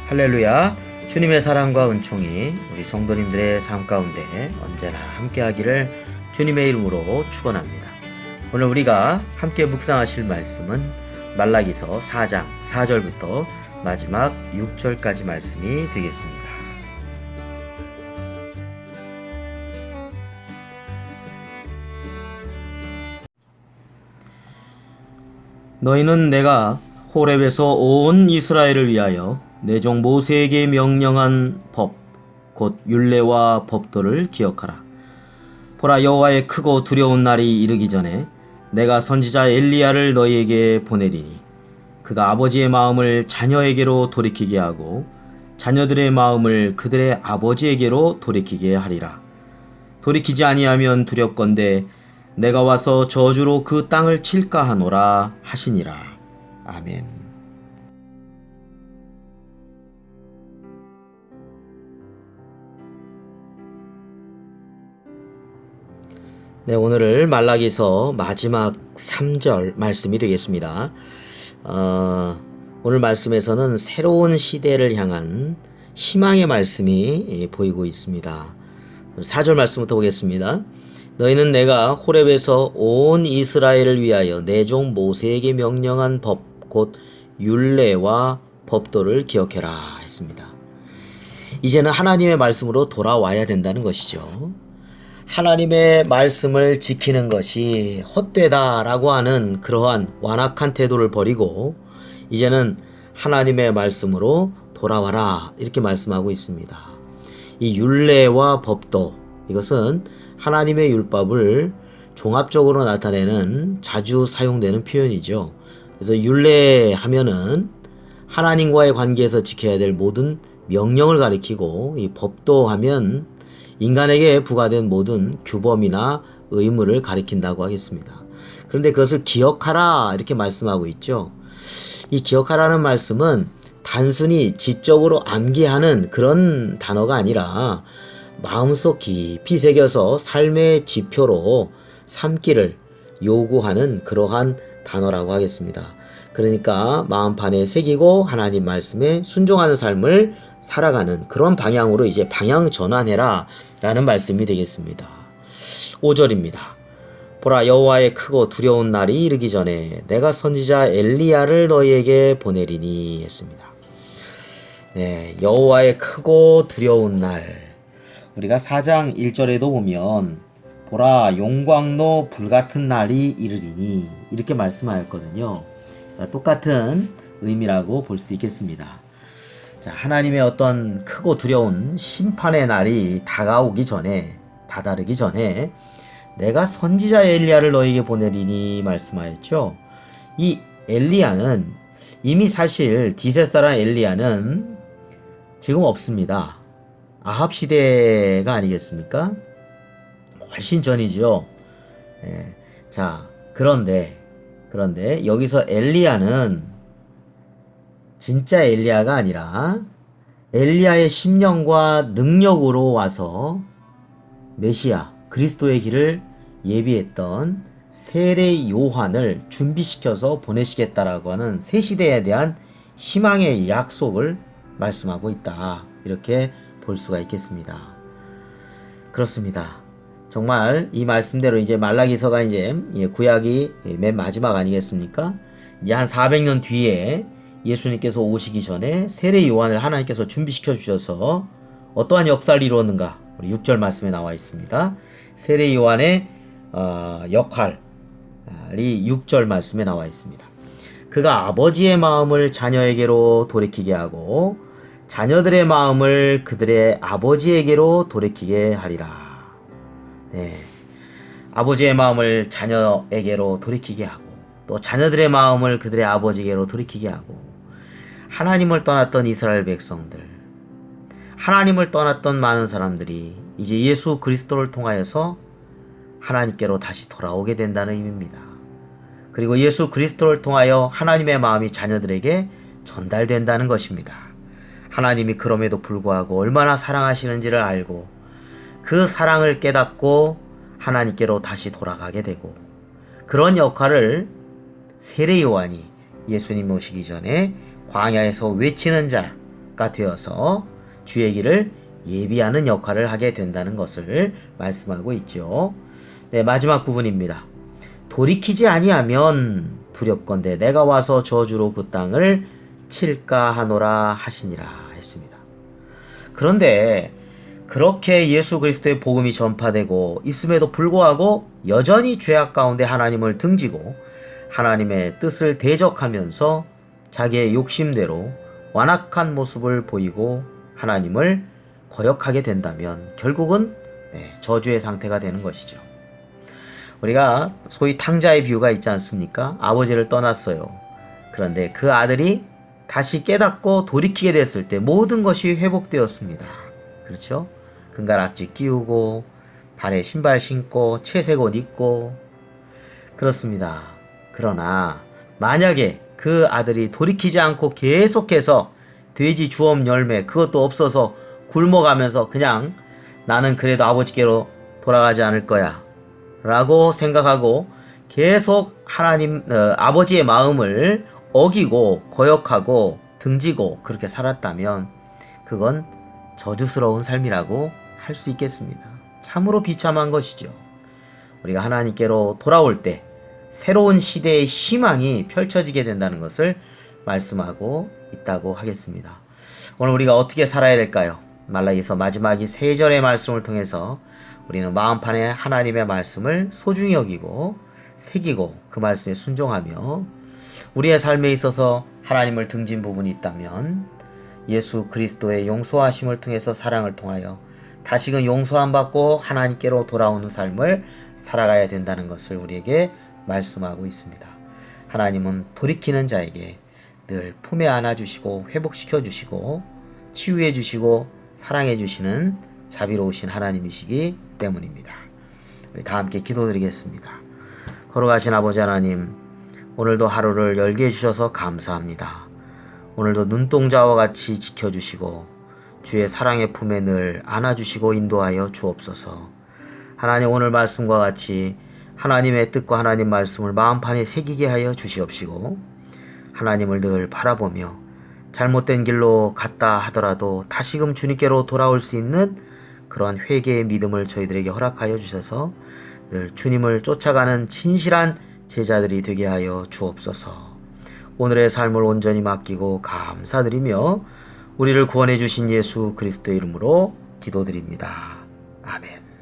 할렐루야. 주님의 사랑과 은총이 우리 성도님들의 삶 가운데 언제나 함께하기를 주님의 이름으로 축원합니다. 오늘 우리가 함께 묵상하실 말씀은 말라기서 4장 4절부터 마지막 6절까지 말씀이 되겠습니다. 너희는 내가 호렙에서 온 이스라엘을 위하여 내 종 모세에게 명령한 법, 곧 율례와 법도를 기억하라. 보라, 여호와의 크고 두려운 날이 이르기 전에 내가 선지자 엘리야를 너희에게 보내리니 그가 아버지의 마음을 자녀에게로 돌이키게 하고 자녀들의 마음을 그들의 아버지에게로 돌이키게 하리라. 돌이키지 아니하면 두렵건대 내가 와서 저주로 그 땅을 칠까 하노라 하시니라. 아멘. 네, 오늘을 말라기서 마지막 3절 말씀이 되겠습니다. 오늘 말씀에서는 새로운 시대를 향한 희망의 말씀이 보이고 있습니다. 4절 말씀부터 보겠습니다. 너희는 내가 호렙에서 온 이스라엘을 위하여 내 종 모세에게 명령한 법, 곧 율례와 법도를 기억해라 했습니다. 이제는 하나님의 말씀으로 돌아와야 된다는 것이죠. 하나님의 말씀을 지키는 것이 헛되다라고 하는 그러한 완악한 태도를 버리고 이제는 하나님의 말씀으로 돌아와라 이렇게 말씀하고 있습니다. 이 율례와 법도, 이것은 하나님의 율법을 종합적으로 나타내는 자주 사용되는 표현이죠. 그래서 율례하면은 하나님과의 관계에서 지켜야 될 모든 명령을 가리키고, 이 법도 하면 인간에게 부과된 모든 규범이나 의무를 가리킨다고 하겠습니다. 그런데 그것을 기억하라 이렇게 말씀하고 있죠. 이 기억하라는 말씀은 단순히 지적으로 암기하는 그런 단어가 아니라 마음속 깊이 새겨서 삶의 지표로 삼기를 요구하는 그러한 단어라고 하겠습니다. 그러니까 마음판에 새기고 하나님 말씀에 순종하는 삶을 살아가는 그런 방향으로 이제 방향 전환해라 라는 말씀이 되겠습니다. 5절입니다. 보라, 여호와의 크고 두려운 날이 이르기 전에 내가 선지자 엘리야를 너희에게 보내리니 했습니다. 네, 여호와의 크고 두려운 날, 우리가 4장 1절에도 보면 보라, 용광로 불같은 날이 이르리니 이렇게 말씀하였거든요. 똑같은 의미라고 볼 수 있겠습니다. 자, 하나님의 어떤 크고 두려운 심판의 날이 다가오기 전에, 다다르기 전에 내가 선지자 엘리야를 너에게 보내리니 말씀하였죠. 이 엘리야는 이미 사실 디셋사람 엘리야는 지금 없습니다. 아합 시대가 아니겠습니까? 훨씬 전이죠. 예. 자, 그런데 여기서 엘리야는 진짜 엘리야가 아니라 엘리야의 심령과 능력으로 와서 메시아 그리스도의 길을 예비했던 세례 요한을 준비시켜서 보내시겠다라고 하는 새 시대에 대한 희망의 약속을 말씀하고 있다, 이렇게 볼 수가 있겠습니다. 그렇습니다. 정말 이 말씀대로 이제 말라기서가 이제 구약이 맨 마지막 아니겠습니까? 이제 한 400년 뒤에 예수님께서 오시기 전에 세례 요한을 하나님께서 준비시켜 주셔서 어떠한 역사를 이루었는가? 6절 말씀에 나와 있습니다. 세례 요한의 역할이 6절 말씀에 나와 있습니다. 그가 아버지의 마음을 자녀에게로 돌이키게 하고 자녀들의 마음을 그들의 아버지에게로 돌이키게 하리라. 네, 아버지의 마음을 자녀에게로 돌이키게 하고 또 자녀들의 마음을 그들의 아버지에게로 돌이키게 하고, 하나님을 떠났던 이스라엘 백성들, 하나님을 떠났던 많은 사람들이 이제 예수 그리스도를 통하여서 하나님께로 다시 돌아오게 된다는 의미입니다. 그리고 예수 그리스도를 통하여 하나님의 마음이 자녀들에게 전달된다는 것입니다. 하나님이 그럼에도 불구하고 얼마나 사랑하시는지를 알고 그 사랑을 깨닫고 하나님께로 다시 돌아가게 되고, 그런 역할을 세례 요한이 예수님 오시기 전에 광야에서 외치는 자가 자가 되어서 주의 길을 예비하는 역할을 하게 된다는 것을 말씀하고 있죠. 네, 마지막 부분입니다. 돌이키지 아니하면 두렵건대 내가 와서 저주로 그 땅을 칠까 하노라 하시니라 했습니다. 그런데 그렇게 예수 그리스도의 복음이 전파되고 있음에도 불구하고 여전히 죄악 가운데 하나님을 등지고 하나님의 뜻을 대적하면서 자기의 욕심대로 완악한 모습을 보이고 하나님을 거역하게 된다면 결국은 저주의 상태가 되는 것이죠. 우리가 소위 탕자의 비유가 있지 않습니까? 아버지를 떠났어요. 그런데 그 아들이 다시 깨닫고 돌이키게 됐을 때 모든 것이 회복되었습니다. 그렇죠? 금가락지 끼우고 발에 신발 신고 채색 옷 입고 그렇습니다. 그러나 만약에 그 아들이 돌이키지 않고 계속해서 돼지 주엄 열매 그것도 없어서 굶어가면서 그냥 나는 그래도 아버지께로 돌아가지 않을 거야 라고 생각하고 계속 하나님 아버지의 마음을 어기고 거역하고 등지고 그렇게 살았다면 그건 저주스러운 삶이라고 할 수 있겠습니다. 참으로 비참한 것이죠. 우리가 하나님께로 돌아올 때 새로운 시대의 희망이 펼쳐지게 된다는 것을 말씀하고 있다고 하겠습니다. 오늘 우리가 어떻게 살아야 될까요? 말라기서 마지막이 3절의 말씀을 통해서 우리는 마음판에 하나님의 말씀을 소중히 여기고 새기고 그 말씀에 순종하며 우리의 삶에 있어서 하나님을 등진 부분이 있다면 예수 그리스도의 용서하심을 통해서 사랑을 통하여 다시금 용서함 받고 하나님께로 돌아오는 삶을 살아가야 된다는 것을 우리에게 말씀하고 있습니다. 하나님은 돌이키는 자에게 늘 품에 안아주시고 회복시켜주시고 치유해주시고 사랑해주시는 자비로우신 하나님이시기 때문입니다. 우리 다 함께 기도드리겠습니다. 걸어가신 아버지 하나님, 오늘도 하루를 열게 해주셔서 감사합니다. 오늘도 눈동자와 같이 지켜주시고 주의 사랑의 품에 늘 안아주시고 인도하여 주옵소서. 하나님, 오늘 말씀과 같이 하나님의 뜻과 하나님 말씀을 마음판에 새기게 하여 주시옵시고 하나님을 늘 바라보며 잘못된 길로 갔다 하더라도 다시금 주님께로 돌아올 수 있는 그러한 회개의 믿음을 저희들에게 허락하여 주셔서 늘 주님을 쫓아가는 진실한 제자들이 되게 하여 주옵소서. 오늘의 삶을 온전히 맡기고 감사드리며 우리를 구원해 주신 예수 그리스도의 이름으로 기도드립니다. 아멘.